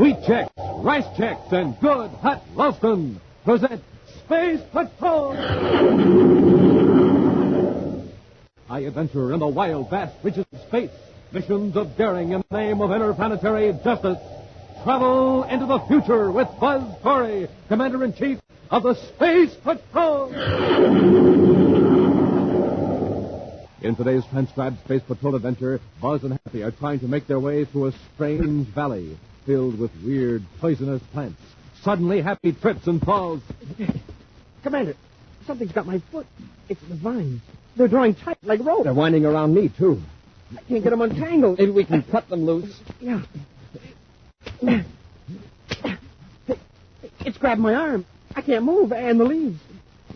Wheat Chex, Rice Chex, and Good Hot Ralston present Space Patrol! High adventure in the wild, vast reaches of space. Missions of daring in the name of interplanetary justice. Travel into the future with Buzz Corey, Commander-in-Chief of the Space Patrol! In today's transcribed Space Patrol adventure, Buzz and Happy are trying to make their way through a strange valley filled with weird, poisonous plants. Suddenly, Happy trips and falls. Commander, something's got my foot. It's the vines. They're drawing tight like rope. They're winding around me, too. I can't get them untangled. Maybe we can cut them loose. Yeah. It's grabbed my arm. I can't move. And the leaves.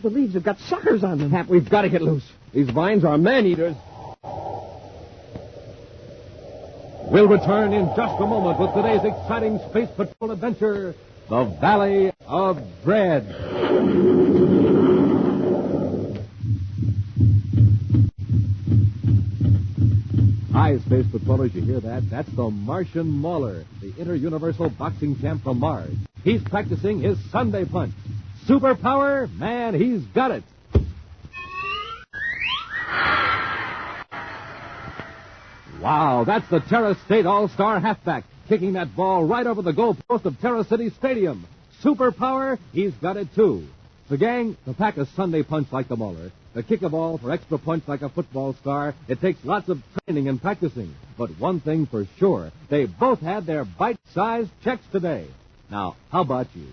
The leaves have got suckers on them. Hap, we've got to get loose. These vines are man-eaters. We'll return in just a moment with today's exciting Space Patrol adventure, The Valley of Dread. Hi, Space Patrollers, you hear that? That's the Martian Mauler, the inter-universal boxing champ from Mars. He's practicing his Sunday punch. Superpower? Man, he's got it. Wow, that's the Terra State All-Star halfback, kicking that ball right over the goalpost of Terra City Stadium. Superpower? He's got it, too. The gang, to pack a Sunday punch like the Mauler, to kick a ball for extra punch like a football star, it takes lots of training and practicing. But one thing for sure, they both had their bite-sized checks today. Now, how about you?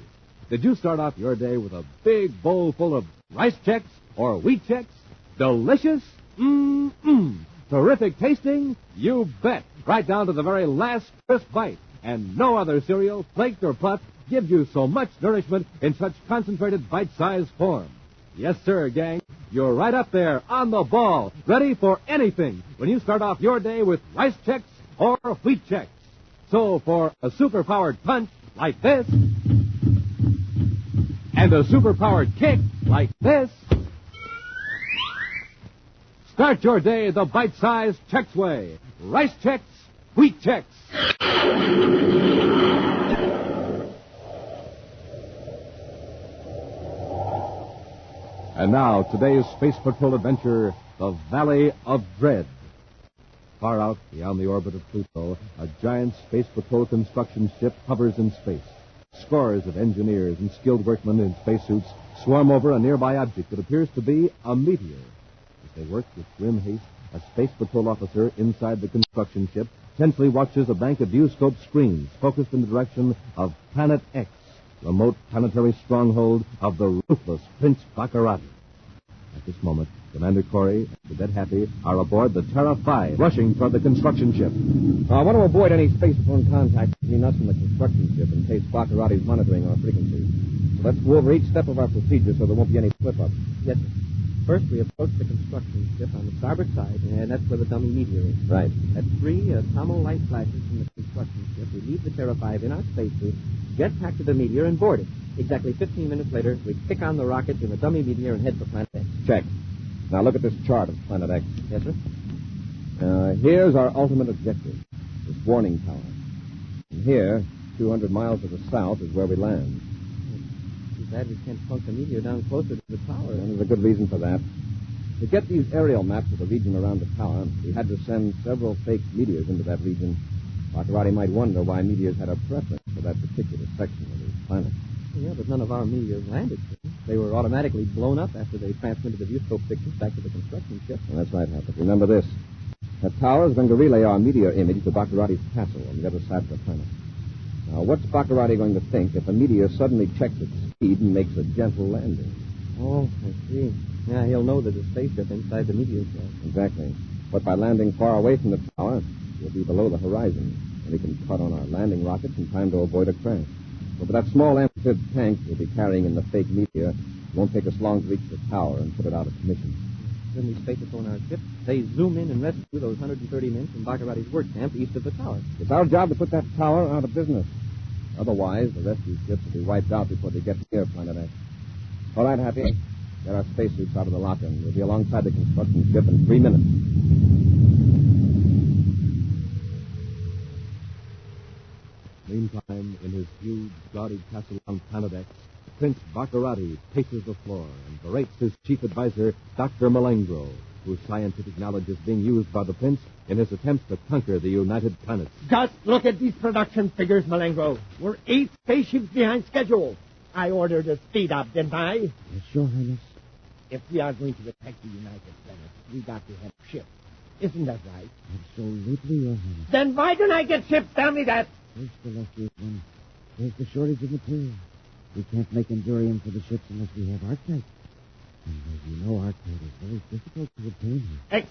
Did you start off your day with a big bowl full of rice checks or wheat checks? Delicious? Mmm. Terrific tasting? You bet. Right down to the very last crisp bite. And no other cereal, flaked or puffed, gives you so much nourishment in such concentrated bite-sized form. Yes, sir, gang. You're right up there on the ball, ready for anything when you start off your day with rice checks or wheat checks. So for a super-powered punch like this, and a super-powered kick like this, start your day the bite-sized Chex way. Rice Chex, wheat Chex. And now, today's Space Patrol adventure, The Valley of Dread. Far out beyond the orbit of Pluto, a giant Space Patrol construction ship hovers in space. Scores of engineers and skilled workmen in spacesuits swarm over a nearby object that appears to be a meteor. As they work with grim haste, a Space Patrol officer inside the construction ship tensely watches a bank of viewscope screens focused in the direction of Planet X, remote planetary stronghold of the ruthless Prince Baccarati. At this moment, Commander Corey and Cadet Happy are aboard the Terra 5, rushing toward the construction ship. I want to avoid any space phone contact between us and the construction ship in case Baccarati's monitoring our frequencies. So let's go over each step of our procedure so there won't be any slip-ups. Yes, sir. First, we approach the construction ship on the starboard side, and that's where the dummy meteor is. Right. At 3, Tomo light flashes from the construction ship. We leave the Terra 5 in our spacesuit, jet pack to the meteor, and board it. Exactly 15 minutes later, we kick on the rockets in the dummy meteor and head for Planet X. Check. Now look at this chart of Planet X. Yes, sir. Here's our ultimate objective, this warning tower. And here, 200 miles to the south, is where we land. Too bad we can't plunk the meteor down closer to the tower. And there's a good reason for that. To get these aerial maps of the region around the tower, we had to send several fake meteors into that region. Baccarati might wonder why meteors had a preference for that particular section of the planet. Yeah, but none of our meteors landed. They were automatically blown up after they transmitted the viewscope pictures back to the construction ship. Well, that's right, Hap. But remember this. That tower is going to relay our meteor image to Baccarati's castle on the other side of the planet. Now, what's Baccarati going to think if a meteor suddenly checks its speed and makes a gentle landing? Oh, I see. Yeah, he'll know there's a spaceship inside the meteor shell. Exactly. But by landing far away from the tower, we'll be below the horizon, and we can cut on our landing rockets in time to avoid a crash. But with that small amphibious tank we'll be carrying in the fake meteor, it won't take us long to reach the tower and put it out of commission. Then we space patrol on our ship. They zoom in and rescue those 130 men from Baccarati's work camp east of the tower. It's our job to put that tower out of business. Otherwise, the rescue ships will be wiped out before they get near Planet X. All right, Happy. Get our spacesuits out of the locker, and we'll be alongside the construction ship in 3 minutes. Meantime, in his huge, gaudy castle on Planet X, Prince Baccarati paces the floor and berates his chief advisor, Dr. Malengro, whose scientific knowledge is being used by the prince in his attempts to conquer the United Planets. Just look at these production figures, Malengro. We're 8 spaceships behind schedule. I ordered a speed up, didn't I? Yes, Your Highness. If we are going to attack the United Planets, we got to have ships. Isn't that right? Absolutely, Your Highness. Then why don't I get ships? Tell me that. First, illustrious one, there's the shortage of material. We can't make endurium for the ships unless we have Arctite. And as you know, Arctite is very difficult to obtain here.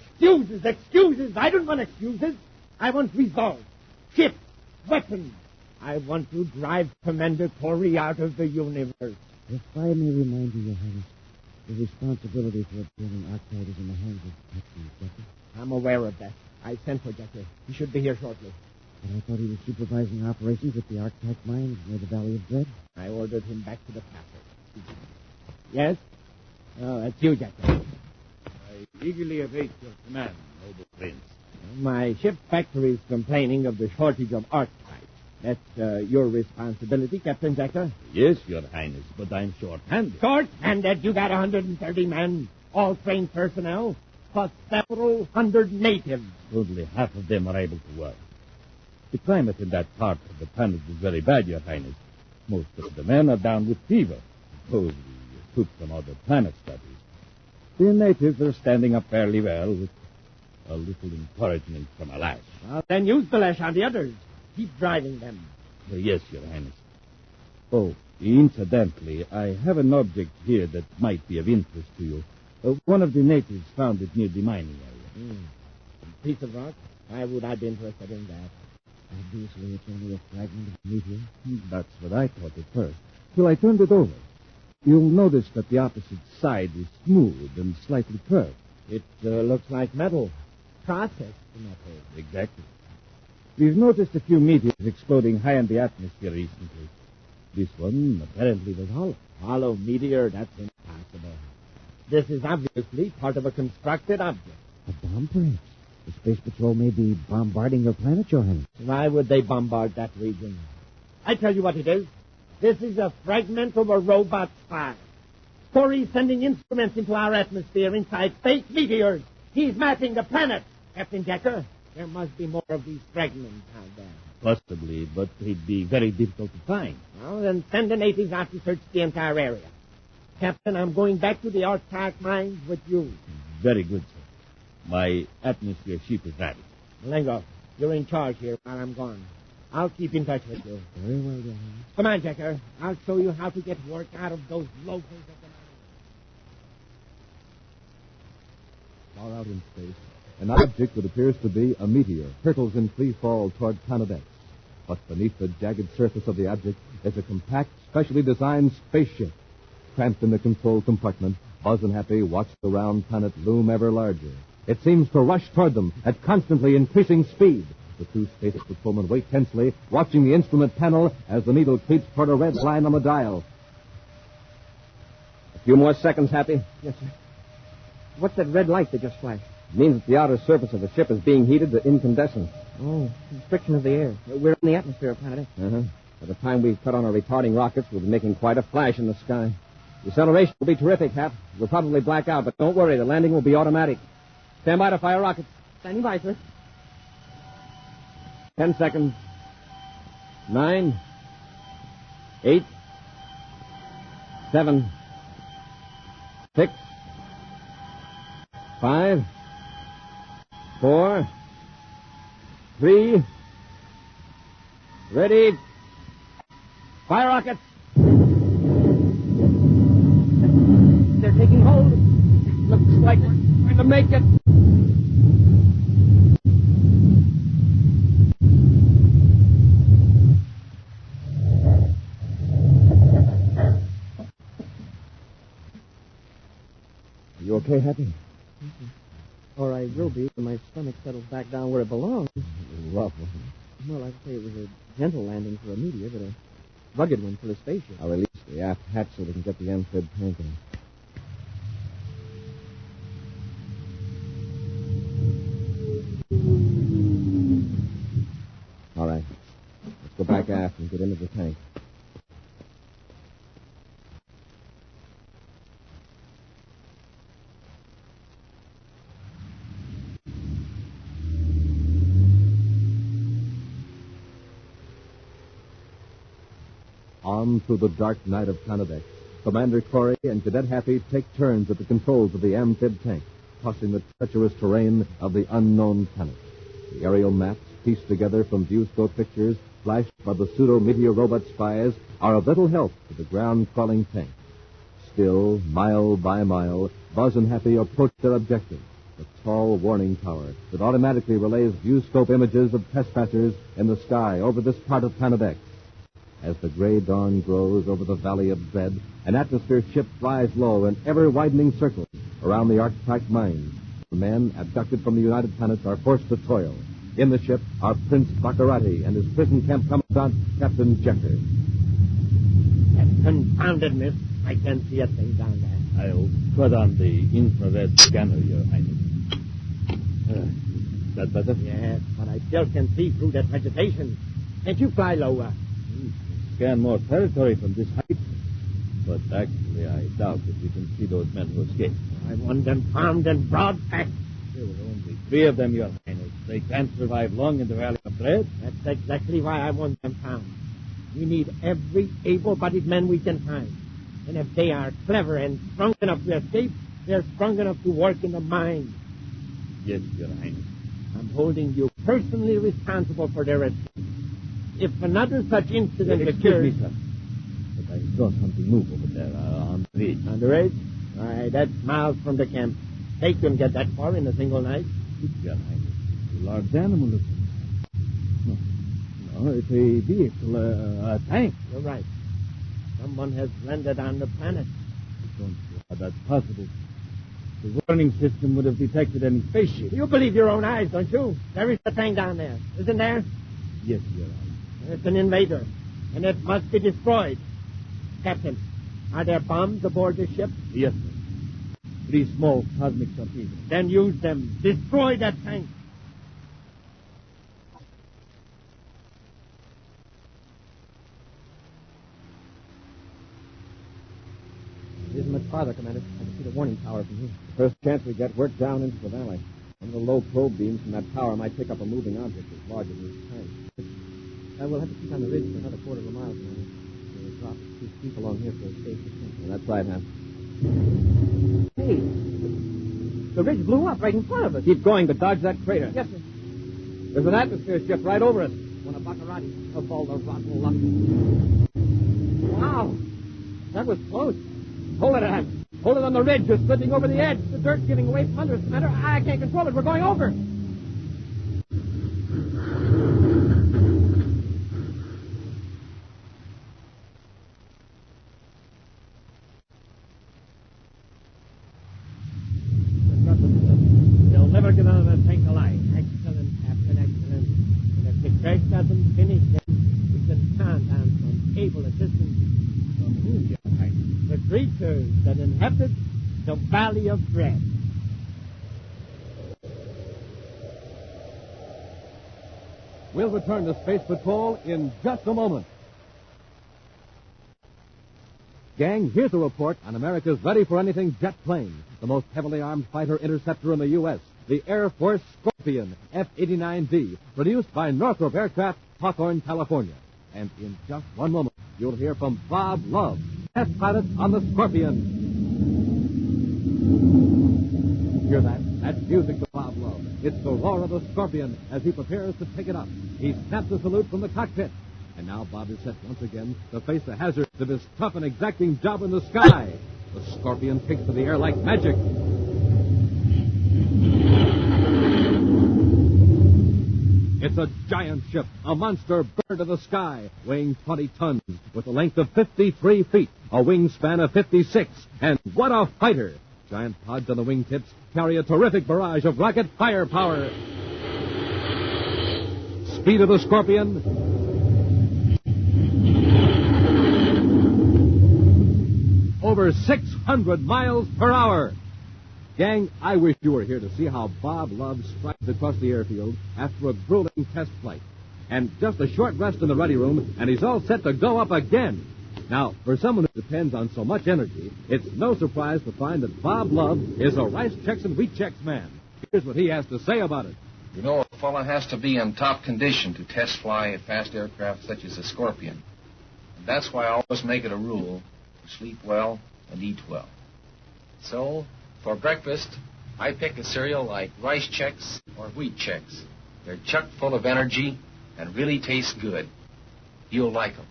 Excuses. I don't want excuses. I want results. Ships, weapons. I want to drive Commander Corey out of the universe. If I may remind you, Your Highness, the responsibility for obtaining Arctite is in the hands of Captain Decker. I'm aware of that. I sent for Decker. He should be here shortly. But I thought he was supervising operations at the Arctite mines near the Valley of Dread. I ordered him back to the castle. Yes? Oh, that's you, Decker. I eagerly await your command, noble prince. My ship factory is complaining of the shortage of Arctite. That's your responsibility, Captain Decker. Yes, your highness, but I'm short-handed. Short-handed? You got 130 men, all trained personnel, plus several hundred natives. Only half of them are able to work. The climate in that part of the planet is very bad, your highness. Most of the men are down with fever. Suppose we took some other planet studies. The natives are standing up fairly well with a little encouragement from a lash. Well, then use the lash on the others. Keep driving them. Yes, your highness. Oh, incidentally, I have an object here that might be of interest to you. One of the natives found it near the mining area. A piece of rock? Why would I be interested in that? Obviously, it's only a fragment of meteor. That's what I thought at first, till I turned it over. You'll notice that the opposite side is smooth and slightly curved. It looks like metal. Processed metal. Exactly. We've noticed a few meteors exploding high in the atmosphere recently. This one apparently was hollow. Hollow meteor? That's impossible. This is obviously part of a constructed object. A bomb, perhaps? The Space Patrol may be bombarding your planet, Your Highness. Why would they bombard that region? I tell you what it is. This is a fragment of a robot spy. Corey's sending instruments into our atmosphere inside space meteors. He's mapping the planet. Captain Decker, there must be more of these fragments out there. Possibly, but they'd be very difficult to find. Well, then send the natives out to search the entire area. Captain, I'm going back to the Arctite mines with you. Very good, sir. My atmosphere ship is ready. Malengo, you're in charge here while I'm gone. I'll keep in touch with you. Very well, Your Highness. Come on, Decker. I'll show you how to get work out of those loafers of the mine. Far out in space, an object that appears to be a meteor hurtles in free fall toward Planet X. But beneath the jagged surface of the object is a compact, specially designed spaceship. Cramped in the control compartment, Buzz and Happy watch the round planet loom ever larger. It seems to rush toward them at constantly increasing speed. The two space patrolmen wait tensely, watching the instrument panel as the needle creeps toward a red line on the dial. A few more seconds, Happy. Yes, sir. What's that red light that just flashed? It means that the outer surface of the ship is being heated to incandescence. Oh, friction of the air. We're in the atmosphere of Planet X. By the time we cut on our retarding rockets, we'll be making quite a flash in the sky. The acceleration will be terrific, Hap. We'll probably black out, but don't worry, the landing will be automatic. Stand by to fire rockets. Standing by, sir. 10 seconds. 9, 8, 7, 6, 5, 4, 3, ready, fire rockets. They're taking hold. Looks like we're going to make it. Are you okay, Happy? Or I will be when my stomach settles back down where it belongs. Rough. Well, I'd say it was a gentle landing for a meteor, but a rugged one for the spaceship. I'll release the aft hatch so we can get the amphib tank in. All right. Let's go back back aft and get into the tank. On through the dark night of Planet X, Commander Corey and Cadet Happy take turns at the controls of the amphib tank, crossing the treacherous terrain of the unknown planet. The aerial maps, pieced together from viewscope pictures flashed by the pseudo-meteor robot spies, are of little help to the ground-crawling tank. Still, mile by mile, Buzz and Happy approach their objective, the tall warning tower that automatically relays viewscope images of trespassers in the sky over this part of Planet X. As the gray dawn grows over the Valley of Dread, an atmosphere ship flies low in ever-widening circles around the arc-tracked mines. The men, abducted from the United Planets, are forced to toil. In the ship are Prince Baccarati and his prison camp commandant, Captain Jecker. That confounded mist. I can't see a thing down there. I'll put on the infrared scanner, Your Highness. That better? Yes, but I still can see through that vegetation. Can't you fly lower? Scan more territory from this height. But actually, I doubt if we can see those men who escaped. I want them found and brought back. There were only 3 of them, Your Highness. They can't survive long in the Valley of Dread. That's exactly why I want them found. We need every able-bodied man we can find. And if they are clever and strong enough to escape, they're strong enough to work in the mine. Yes, Your Highness. I'm holding you personally responsible for their escape. If another such incident occurs... Excuse me, sir. But I saw something move over there on the ridge. On the ridge? Aye, that's miles from the camp. They couldn't get that far in a single night. Your Highness. A large animal looking. No, it's a vehicle, a tank. You're right. Someone has landed on the planet. I don't see how that's possible. The warning system would have detected any spaceship. You believe your own eyes, don't you? There is a tank down there. Isn't there? Yes, Your Highness. It's an invader, and it must be destroyed. Captain, are there bombs aboard the ship? Yes, sir. 3 small cosmic torpedoes. Then use them. Destroy that tank. It isn't much farther, Commander. I can see the warning tower from here. The first chance we get, work down into the valley. One of the low probe beams from that tower might pick up a moving object as large as this tank. We'll have to keep on the ridge for another quarter of a mile, Commander. We'll drop too steep along here for a safe descent. And that's right, Hap. Hey, the ridge blew up right in front of us. Keep going, but dodge that crater. Yes, sir. There's an atmosphere ship right over us. One of Baccarati of all the rotten luck. Wow, that was close. Hold it, Hap. Hold it on the ridge. You're slipping over the edge. The dirt's giving away from under us, Commander. I can't control it. We're going over. They'll never get out of that tank alive. Excellent, Captain, excellent. And if the crash doesn't finish, then we can count on some able assistance from who, Your Highness? The creatures that inhabit the Valley of Dread. We'll return to Space Patrol in just a moment. Gang, here's a report on America's ready-for-anything jet plane, the most heavily armed fighter interceptor in the U.S., the Air Force Scorpion F-89D, produced by Northrop Aircraft, Hawthorne, California. And in just one moment, you'll hear from Bob Love, test pilot on the Scorpion. Hear that? That's music to Bob Love. It's the roar of the Scorpion as he prepares to take it up. He snaps a salute from the cockpit. And now Bob is set once again to face the hazards of his tough and exacting job in the sky. The Scorpion takes to the air like magic. It's a giant ship, a monster bird of the sky, weighing 20 tons, with a length of 53 feet, a wingspan of 56. And what a fighter! Giant pods on the wingtips carry a terrific barrage of rocket firepower. Speed of the Scorpion, over 600 miles per hour. Gang, I wish you were here to see how Bob Love strides across the airfield after a grueling test flight. And just a short rest in the ready room, and he's all set to go up again. Now, for someone who depends on so much energy, it's no surprise to find that Bob Love is a Rice Checks and Wheat Checks man. Here's what he has to say about it. You know, a fella has to be in top condition to test fly a fast aircraft such as the Scorpion. And that's why I always make it a rule to sleep well and eat well. So, for breakfast, I pick a cereal like Rice Chex or Wheat Chex. They're chock full of energy and really taste good. You'll like them.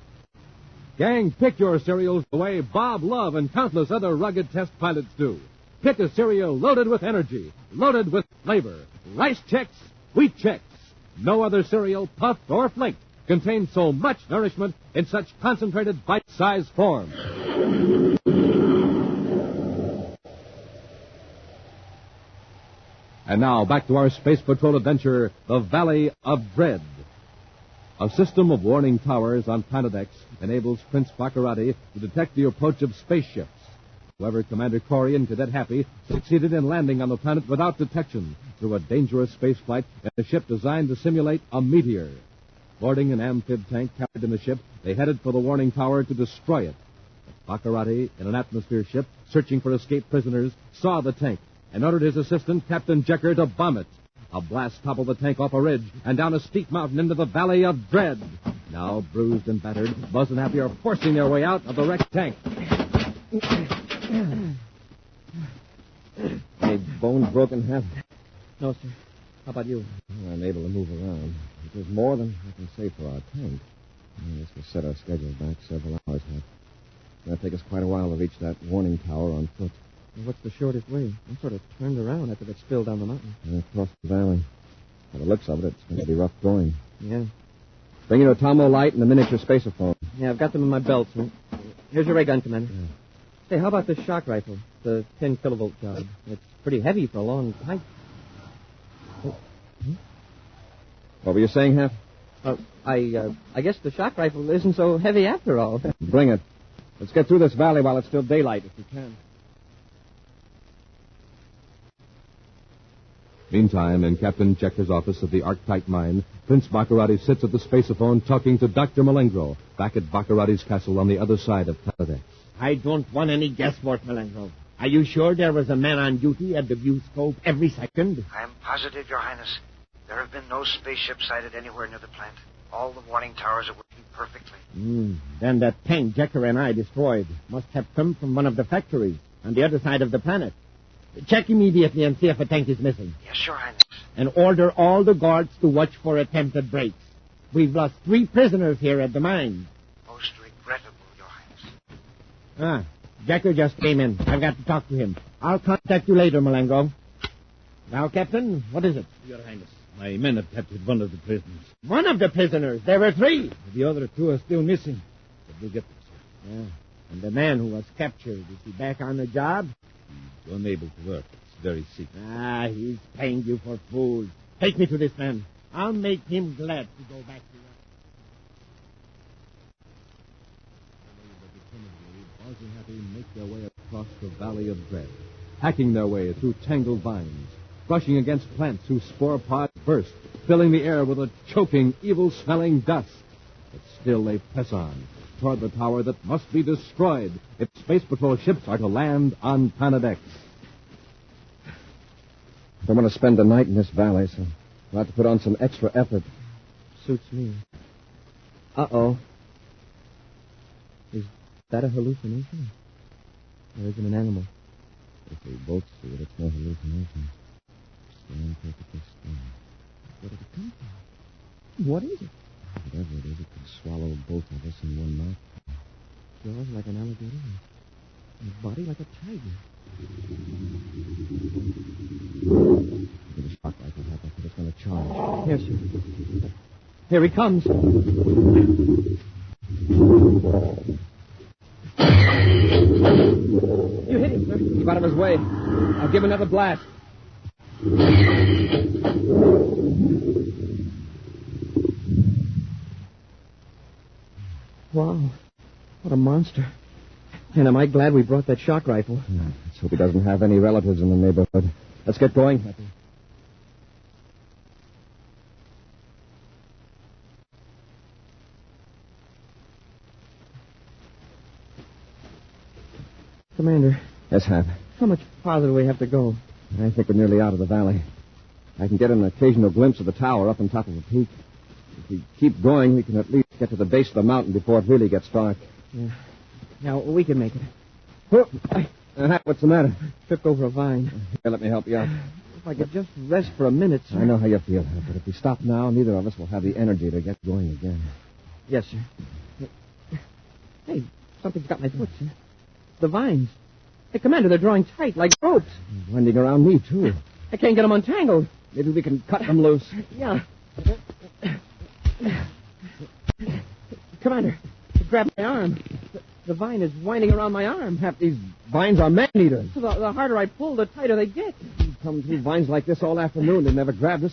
Gang, pick your cereals the way Bob Love and countless other rugged test pilots do. Pick a cereal loaded with energy, loaded with flavor. Rice Chex, Wheat Chex. No other cereal, puffed or flaked, contains so much nourishment in such concentrated bite-sized form. And now, back to our Space Patrol adventure, The Valley of Dread. A system of warning towers on Planet X enables Prince Baccarati to detect the approach of spaceships. However, Commander Corey and Cadet Happy succeeded in landing on the planet without detection through a dangerous space flight in a ship designed to simulate a meteor. Boarding an amphib tank carried in the ship, they headed for the warning tower to destroy it. But Baccarati, in an atmosphere ship searching for escaped prisoners, saw the tank and ordered his assistant, Captain Jecker, to bomb it. A blast toppled the tank off a ridge and down a steep mountain into the Valley of Dread. Now, bruised and battered, Buzz and Happy are forcing their way out of the wrecked tank. Any bones broken, Hap? No, sir. How about you? Well, I'm able to move around. It was more than I can say for our tank. This will set our schedule back several hours, Hap. It'll take us quite a while to reach that warning tower on foot. Well, what's the shortest way? I'm sort of turned around after that spill down the mountain. Across the valley. By the looks of it, it's going to be rough going. Yeah. Bring your Atomo light and a miniature spacerphone. Yeah, I've got them in my belt, sir. Here's your ray gun, Commander. Yeah. Say, how about this shock rifle? The 10 kilovolt job. It's pretty heavy for a long pipe. Oh. What were you saying, Hap? I guess the shock rifle isn't so heavy after all. Bring it. Let's get through this valley while it's still daylight, if we can. Meantime, in Captain Jecker's office of the Arctite mine, Prince Baccarati sits at the spaceophone talking to Dr. Malengro back at Baccarati's castle on the other side of Planet X. I don't want any guesswork, Malengro. Are you sure there was a man on duty at the viewscope every second? I'm positive, Your Highness. There have been no spaceships sighted anywhere near the plant. All the warning towers are working perfectly. Then that tank Jecker and I destroyed must have come from one of the factories on the other side of the planet. Check immediately and see if a tank is missing. Yes, Your Highness. And order all the guards to watch for attempted breaks. We've lost 3 prisoners here at the mine. Most regrettable, Your Highness. Jecker just came in. I've got to talk to him. I'll contact you later, Malengro. Now, Captain, what is it? Your Highness, my men have captured one of the prisoners. One of the prisoners? There were 3. The other 2 are still missing. But we'll get them, sir. Yeah. And the man who was captured, is he back on the job? He's unable to work. It's very sick. He's paying you for food. Take me to this man. I'll make him glad to go back to work. Buzz and Happy make their way across the Valley of Dread, hacking their way through tangled vines, brushing against plants whose spore pods burst, filling the air with a choking, evil-smelling dust. But still they press on toward the tower that must be destroyed if Space Patrol ships are to land on Planet X. I don't want to spend the night in this valley, so we'll have to put on some extra effort. Suits me. Uh-oh. Is that a hallucination? Or is it an animal? If we both see it, it's no hallucination. Stand perfectly still. Where did it come from? What is it? Whatever it is, it could swallow both of us in one mouth. Jaws like an alligator and a body like a tiger. With a shock rifle, I think it's going to charge. Here, sir. Here he comes. You hit him, sir. Keep out of his way. I'll give another blast. Wow. What a monster. And am I glad we brought that shock rifle. Let's hope he doesn't have any relatives in the neighborhood. Let's get going, Happy. Commander, Yes, Hap. how much farther do we have to go? I think we're nearly out of the valley. I can get an occasional glimpse of the tower up on top of the peak. If we keep going, we can at least get to the base of the mountain before it really gets dark. Yeah. Now, we can make it. Hap, what's the matter? Tripped over a vine. Here, let me help you out. If I could just rest for a minute, sir. I know how you feel, Hap, but if we stop now, neither of us will have the energy to get going again. Yes, sir. Hey, something's got my foot, sir. The vines. Hey, Commander, they're drawing tight, like ropes. Winding around me, too. I can't get them untangled. Maybe we can cut them loose. Yeah. Commander, grab my arm. The vine is winding around my arm. Hap, these vines are man-eaters. The harder I pull, the tighter they get. We've come through vines like this all afternoon. They never grabbed us.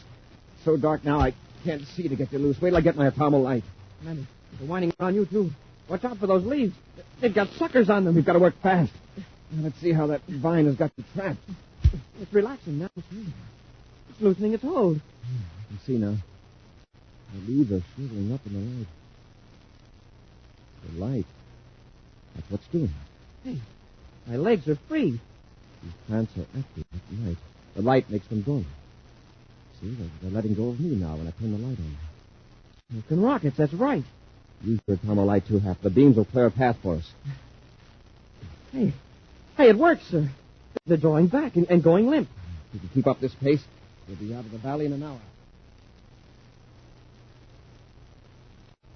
It's so dark now, I can't see to get you loose. Wait till I get my atomo light. Commander, they're winding around you, too. Watch out for those leaves. They've got suckers on them. We've got to work fast. Now, let's see how that vine has got you trapped. It's relaxing now. It's loosening its hold. I can see now. The leaves are shriveling up in the light. The light. That's what's doing it. Hey, my legs are free. These plants are active at night. The light makes them dormant. See, they're letting go of me now when I turn the light on. Smoking rockets, that's right. Use your atomo light, too, Hap. The beams will clear a path for us. Hey, it works, sir. They're drawing back and going limp. If we can keep up this pace, we'll be out of the valley in an hour.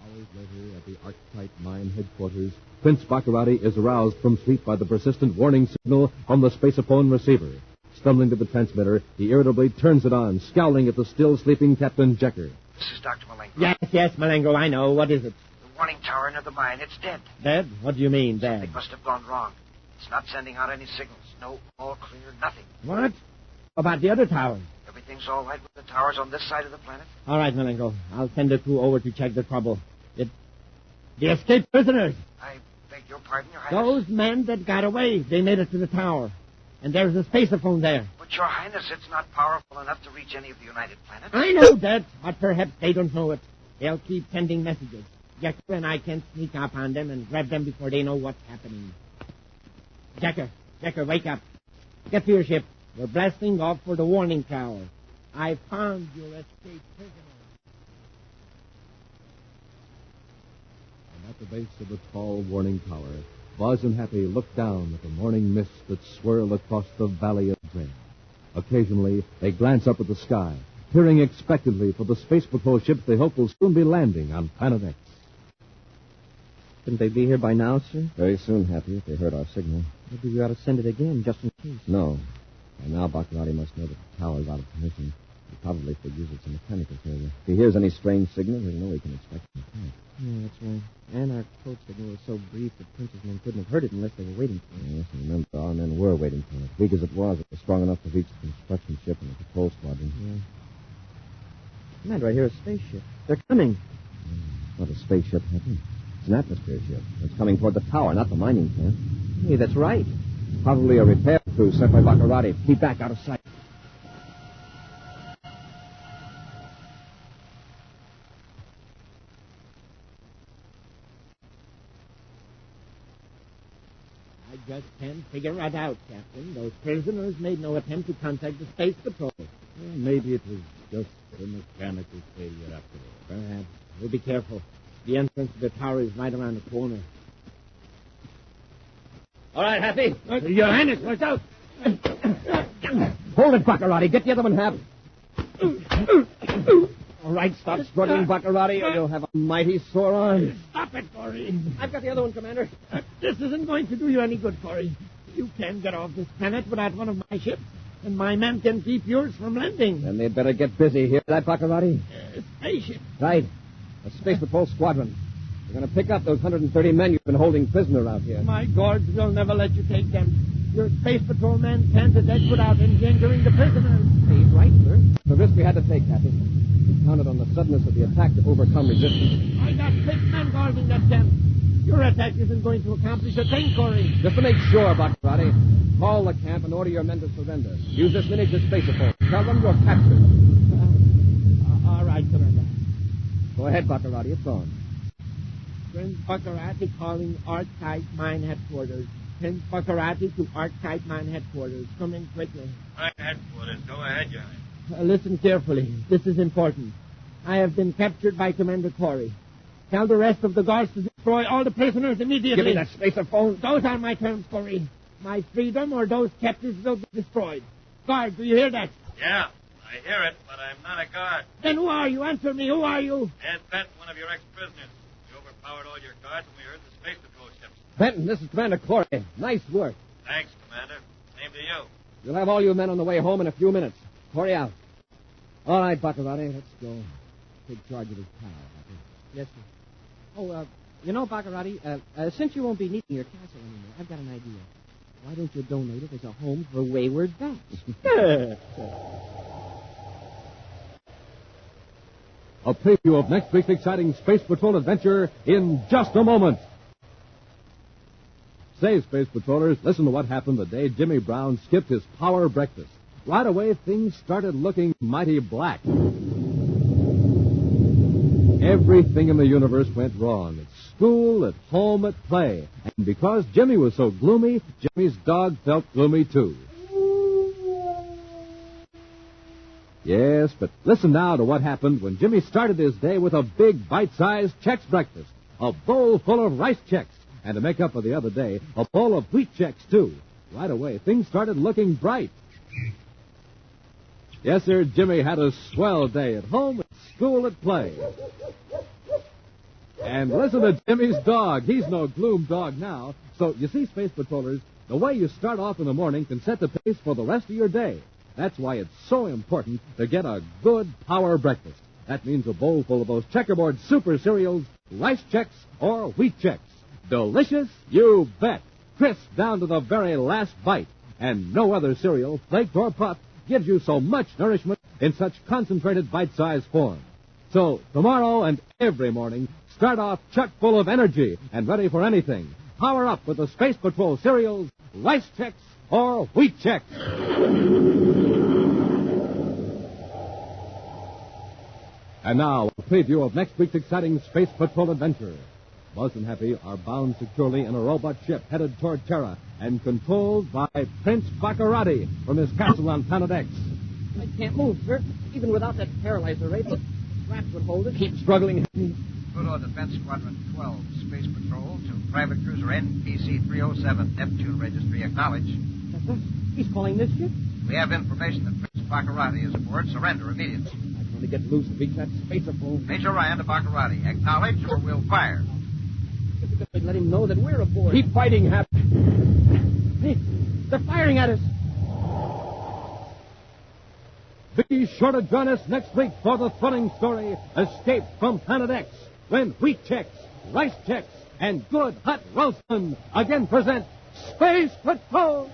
Hours later, at the Arctite mine headquarters, Prince Baccarati is aroused from sleep by the persistent warning signal on the spaceophone receiver. Stumbling to the transmitter, he irritably turns it on, scowling at the still sleeping Captain Jecker. This is Dr. Malenko. Yes, Malengo, I know. What is it? The warning tower near the mine, it's dead. Dead? What do you mean, dead? It must have gone wrong. It's not sending out any signals. No, all clear, nothing. What? About the other tower? Everything's all right with the towers on this side of the planet? All right, Malengo. I'll send a crew over to check the trouble. The escaped prisoners. I beg your pardon, Your Highness. Those men that got away, they made it to the tower. And there's a spaceophone there. But, Your Highness, it's not powerful enough to reach any of the United Planets. I know that, but perhaps they don't know it. They'll keep sending messages. Jacker and I can sneak up on them and grab them before they know what's happening. Jacker, wake up. Get to your ship. We're blasting off for the warning tower. I found your escaped prisoner. And at the base of the tall warning tower, Buzz and Happy look down at the morning mists that swirl across the Valley of Dread. Occasionally, they glance up at the sky, peering expectantly for the Space Patrol ships they hope will soon be landing on Planet X. Couldn't they be here by now, sir? Very soon, Happy, if they heard our signal. Maybe we ought to send it again, just in case. No. By now, Baccarati must know that the tower's out of commission. He probably figures it's a mechanical failure. If he hears any strange signal, he'll know he can expect an attack. Yeah, that's right. And our code signal was so brief that Prince's men couldn't have heard it unless they were waiting for it. Yes, and remember, our men were waiting for it. Weak as it was strong enough to reach the construction ship and the patrol squadron. Yeah. Commander, I hear a spaceship. They're coming. It's not a spaceship, Happy. It's an atmosphere ship. It's coming toward the tower, not the mining camp. Hey, that's right. Probably a repair crew sent by Baccarati. Keep back out of sight. I just can't figure it out, Captain. Those prisoners made no attempt to contact the Space Patrol. Well, maybe it was just a mechanical failure after all. Perhaps. We'll be careful. The entrance to the tower is right around the corner. All right, Happy. Your Highness, watch out! Hold it, Baccarati. Get the other one, Hap. All right, Stop struggling, Baccarati, or you'll have a mighty sore arm. Stop it, Corey. I've got the other one, Commander. This isn't going to do you any good, Corey. You can't get off this planet without one of my ships, and my men can keep yours from landing. Then they'd better get busy. Hear that, Baccarati? Spaceship. Right. A Space Patrol squadron. We're going to pick up those 130 men you've been holding prisoner out here. My gourds will never let you take them. Your Space Patrol men can't attack without endangering the prisoners. He's right, sir. The risk we had to take, Happy. We counted on the suddenness of the attack to overcome resistance. I got 6 men guarding that camp. Your attack isn't going to accomplish a thing, Corey. Just to make sure, Baccarati, call the camp and order your men to surrender. Use this miniature spaceophone. Tell them you're captured. All right, Commander. Go ahead, Baccarati. It's on. Prince Baccarati calling Arctite mine headquarters. Prince Baccarati to Archetype Man headquarters. Come in quickly. Right headquarters. Go ahead, Your Highness. Listen carefully. This is important. I have been captured by Commander Corey. Tell the rest of the guards to destroy all the prisoners immediately. Give me that spacer phone. Those are my terms, Corey. My freedom or those captives will be destroyed. Guard, do you hear that? Yeah, I hear it, but I'm not a guard. Then who are you? Answer me. Who are you? Ed Benton, one of your ex-prisoners. We overpowered all your guards when we heard the Space Patrol ships. Benton, this is Commander Corey. Nice work. Thanks, Commander. Same to you. You'll have all you men on the way home in a few minutes. Corey out. All right, Baccarati, let's go. Take charge of his pal. Yes, sir. Oh, Baccarati, since you won't be needing your castle anymore, I've got an idea. Why don't you donate it as a home for wayward bats? A preview of next week's exciting Space Patrol adventure in just a moment. Say, Space Patrollers, listen to what happened the day Jimmy Brown skipped his power breakfast. Right away, things started looking mighty black. Everything in the universe went wrong. At school, at home, at play. And because Jimmy was so gloomy, Jimmy's dog felt gloomy, too. Yes, but listen now to what happened when Jimmy started his day with a big, bite-sized Chex breakfast. A bowl full of rice Chex. And to make up for the other day, a bowl of wheat Chex, too. Right away, things started looking bright. Yes, sir, Jimmy had a swell day at home, at school, at play. And listen to Jimmy's dog. He's no gloom dog now. So, you see, Space Patrollers, the way you start off in the morning can set the pace for the rest of your day. That's why it's so important to get a good power breakfast. That means a bowl full of those checkerboard super cereals, rice Chex, or wheat Chex. Delicious? You bet. Crisp down to the very last bite. And no other cereal, flaked or puffed, gives you so much nourishment in such concentrated bite-sized form. So, tomorrow and every morning, start off chock full of energy and ready for anything. Power up with the Space Patrol cereals, rice Chex, or wheat Chex. And now, a preview of next week's exciting Space Patrol adventure. Buzz and Happy are bound securely in a robot ship headed toward Terra and controlled by Prince Baccarati from his castle on Planet X. I can't move, sir. Even without that paralyzer ray, the straps would hold it. Keep struggling. Pluto Defense Squadron 12, Space Patrol, to Private Cruiser NPC 307, Neptune Registry, acknowledge. He's calling this ship? We have information that Prince Baccarati is aboard. Surrender immediately. I'm going to get loose and reach that spacer phone. Major Ryan to Baccarati. Acknowledge or we'll fire. Let him know that we're aboard. Keep fighting, Hap. Hey, they're firing at us. Be sure to join us next week for the thrilling story, Escape from Planet X, when Wheat Chex, Rice Chex, and Good Hot Roastin' again present Space Patrol.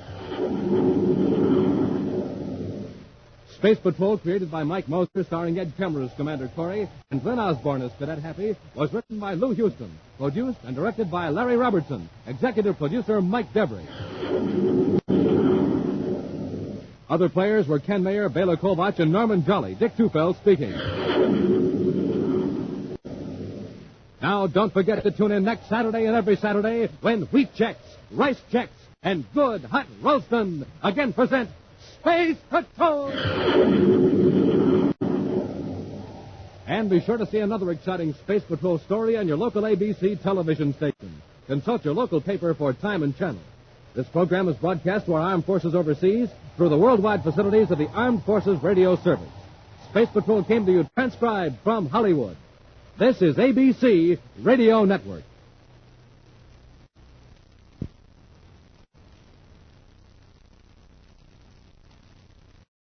Space Patrol, created by Mike Moser, starring Ed Kemmer as Commander Corey, and Glenn Osborne as Cadet Happy, was written by Lou Houston, produced and directed by Larry Robertson, executive producer Mike Devery. Other players were Ken Mayer, Bela Kovach, and Norman Jolly. Dick Tufeld speaking. Now, don't forget to tune in next Saturday and every Saturday when Wheat Chex, Rice Chex, and Good Hot Roastin' again present Space Patrol! And be sure to see another exciting Space Patrol story on your local ABC television station. Consult your local paper for time and channel. This program is broadcast to our armed forces overseas through the worldwide facilities of the Armed Forces Radio Service. Space Patrol came to you transcribed from Hollywood. This is ABC Radio Network.